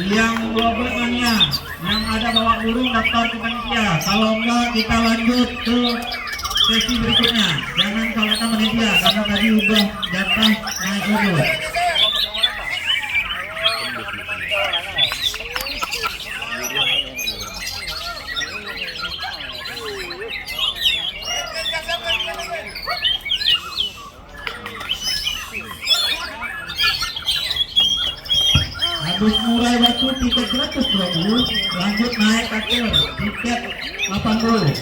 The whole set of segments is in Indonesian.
Yang 12 mania yang ada bawa burung daftar ke panitia. Kalau enggak kita lanjut ke sesi berikutnya. Jangan salahkan panitia karena tadi udah jatah naik urut. Habis mulai waktu tiket 120, lanjut naik akhir tiket 80.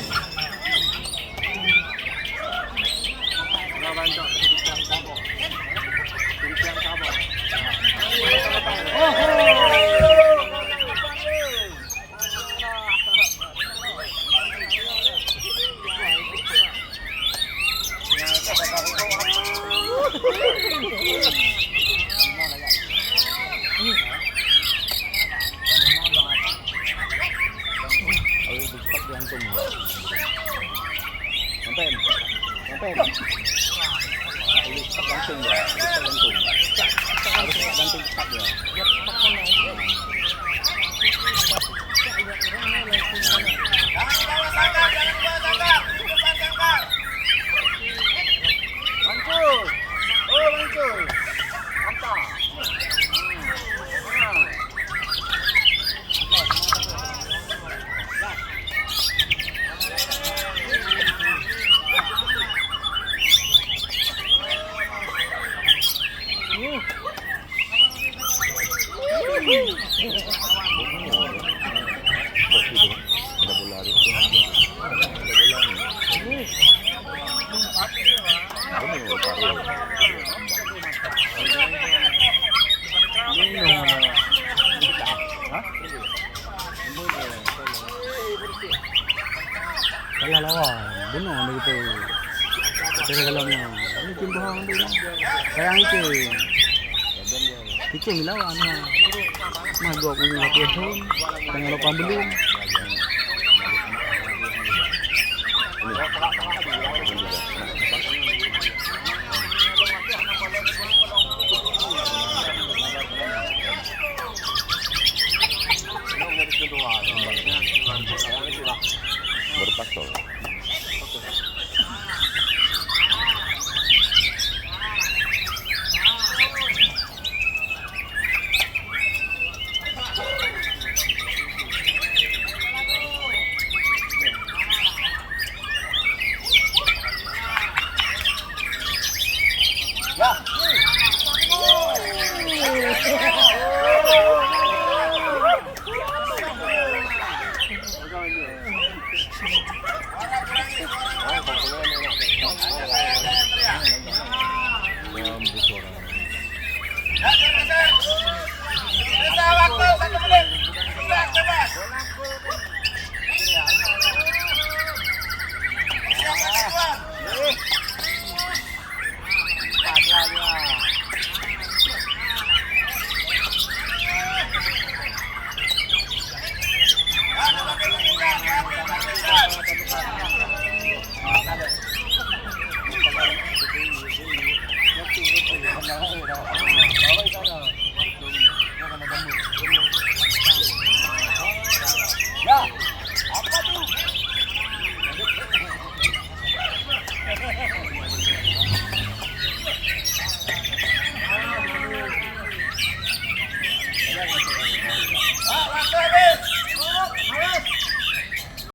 Wala lawa, buno na gitu. Pero dalamnya, ini timbuhan din. Kaya itu, itu milaw ano, magok ng location, tangalo pa belum.